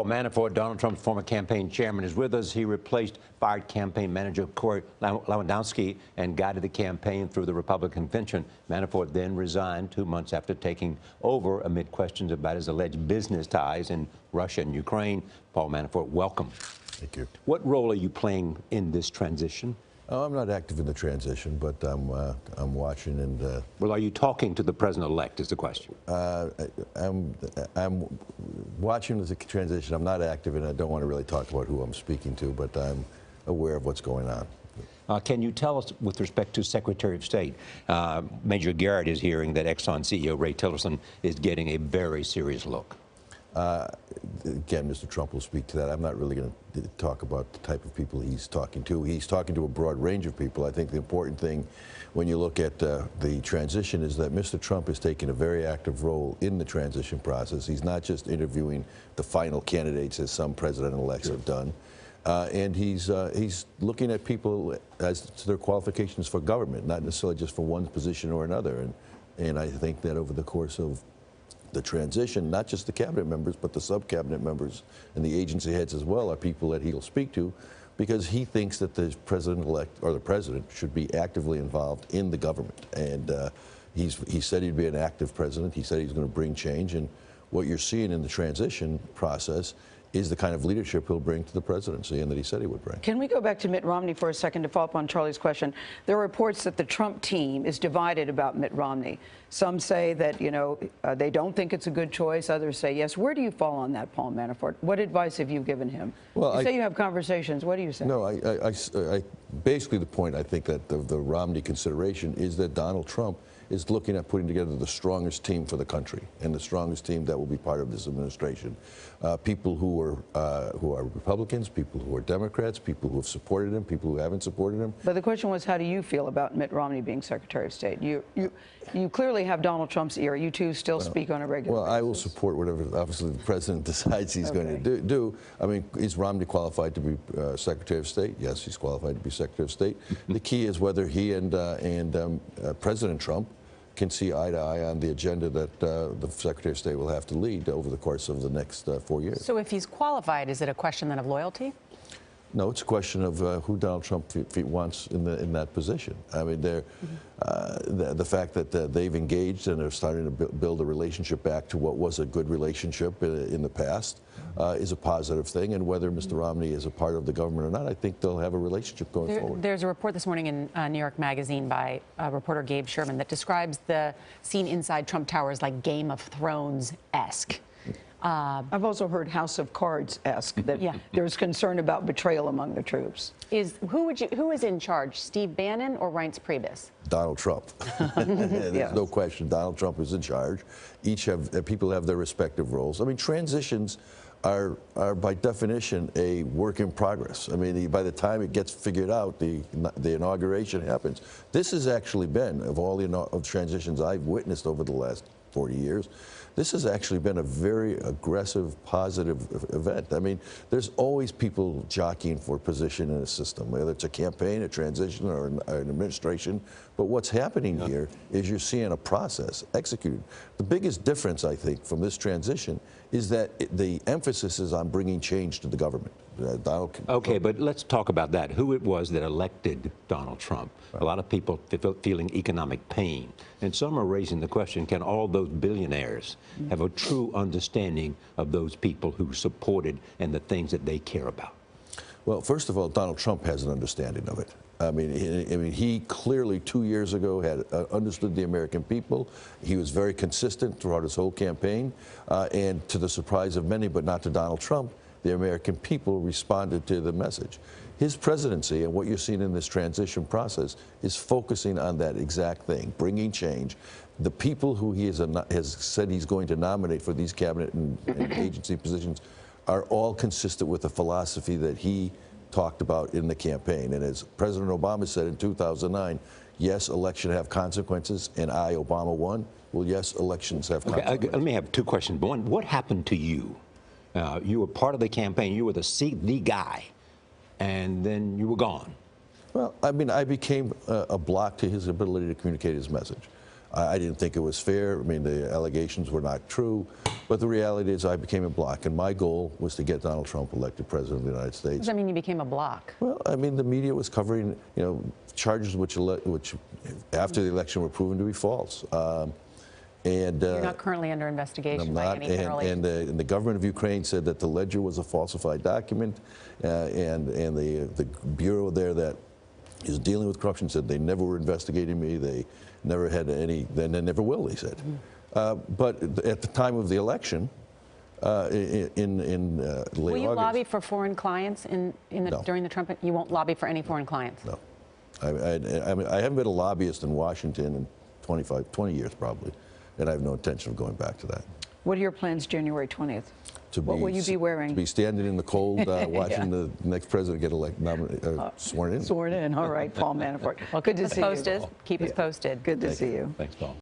Manafort, Donald Trump's former campaign chairman, is with us. He replaced fired campaign manager Corey Lewandowski and guided the campaign through the Republican convention. Manafort then resigned 2 months after taking over amid questions about his alleged business ties in Russia and Ukraine. Paul Manafort, welcome. Thank you. What role are you playing in this transition? I'm not active in the transition, but I'm watching and. Well, are you talking to the president-elect? Is the question. I'm watching the transition. I'm not active, and I don't want to really talk about who I'm speaking to, but I'm aware of what's going on. Can you tell us, with respect to Secretary of State, Major Garrett is hearing that Exxon CEO Ray Tillerson is getting a very serious look. Again, Mr. Trump will speak to that. I'm not really going to talk about the type of people he's talking to. He's talking to a broad range of people. I think the important thing when you look at the transition is that Mr. Trump is taking a very active role in the transition process. He's not just interviewing the final candidates, as some president-elects have done. And he's looking at people as to their qualifications for government, not necessarily just for one position or another. And I think that over the course of the transition, not just the cabinet members, but the sub-cabinet members and the agency heads as well are people that he'll speak to, because he thinks that the president-elect or the president should be actively involved in the government. And he said he'd be an active president. He said he's going to bring change. And what you're seeing in the transition process is the kind of leadership he'll bring to the presidency and that he said he would bring. Can we go back to Mitt Romney for a second to follow up on Charlie's question? There are reports that the Trump team is divided about Mitt Romney. Some say that, they don't think it's a good choice. Others say yes. Where do you fall on that, Paul Manafort? What advice have you given him? Well, you say you have conversations. What do you say? No, I basically the point I think that the Romney consideration is that Donald Trump is looking at putting together the strongest team for the country and the strongest team that will be part of this administration. People who are Republicans, people who are Democrats, people who have supported him, people who haven't supported him. But the question was, how do you feel about Mitt Romney being Secretary of State? You clearly have Donald Trump's ear. You two still speak on a regular basis. Well, I will support whatever, obviously, the president decides he's going to do. I mean, is Romney qualified to be Secretary of State? Yes, he's qualified to be Secretary of State. The key is whether he and President Trump can see eye to eye on the agenda that the Secretary of State will have to lead over the course of the next 4 years. So if he's qualified, is it a question then of loyalty? No, it's a question of who Donald Trump wants in that position. I mean, the fact that they've engaged and are starting to build a relationship back to what was a good relationship in the past is a positive thing. And whether Mr. Romney is a part of the government or not, I think they'll have a relationship going forward. There's a report this morning in New York Magazine by reporter Gabe Sherman that describes the scene inside Trump Tower as like Game of Thrones-esque. I've also heard House of Cards-esque, that there's concern about betrayal among the troops. Who is in charge, Steve Bannon or Reince Priebus? Donald Trump. There's no question. Donald Trump is in charge. People have their respective roles. I mean, transitions are by definition a work in progress. I mean, by the time it gets figured out, the inauguration happens. This has actually been, of all the transitions I've witnessed over the last 40 years, this has actually been a very aggressive, positive event. I mean, there's always people jockeying for position in a system, whether it's a campaign, a transition, or an administration. But what's happening here is you're seeing a process executed. The biggest difference, I think, from this transition is that the emphasis is on bringing change to the government. Okay, but let's talk about that. Who it was that elected Donald Trump. Right. A lot of people feeling economic pain. And some are raising the question, can all those billionaires have a true understanding of those people who supported and the things that they care about? Well, first of all, Donald Trump has an understanding of it. I mean, he clearly 2 years ago had understood the American people. He was very consistent throughout his whole campaign. And to the surprise of many, but not to Donald Trump, the American people responded to the message. His presidency and what you're seeing in this transition process is focusing on that exact thing, bringing change. The people who he has said he's going to nominate for these cabinet and agency positions are all consistent with the philosophy that he talked about in the campaign. And as President Obama said in 2009, yes, elections have consequences, and I, Obama, won. Well, yes, elections have consequences. Okay, let me have two questions. One, what happened to you? You were part of the campaign. You were the guy, and then you were gone. Well, I mean, I became a block to his ability to communicate his message. I didn't think it was fair. I mean, the allegations were not true. But the reality is I became a bloc, and my goal was to get Donald Trump elected president of the United States. Does that mean you became a bloc? Well, I mean, the media was covering, charges which after the election were proven to be false. And You're not currently under investigation I'm by not, any federal agency. and the government of Ukraine said that the ledger was a falsified document, and the bureau there that is dealing with corruption said they never were investigating me. They never had any. They never will. They said. But at the time of the election, in late August. Will you lobby for foreign clients No. during the Trump? You won't lobby for any foreign clients. No, I mean, I haven't been a lobbyist in Washington in 20 years probably, and I have no intention of going back to that. What are your plans January 20th? What will you be wearing? To be standing in the cold, watching the next president get sworn in. Sworn in. All right, Paul Manafort. Well, good to see you. Keep us posted. Good to see you. Thanks, Paul.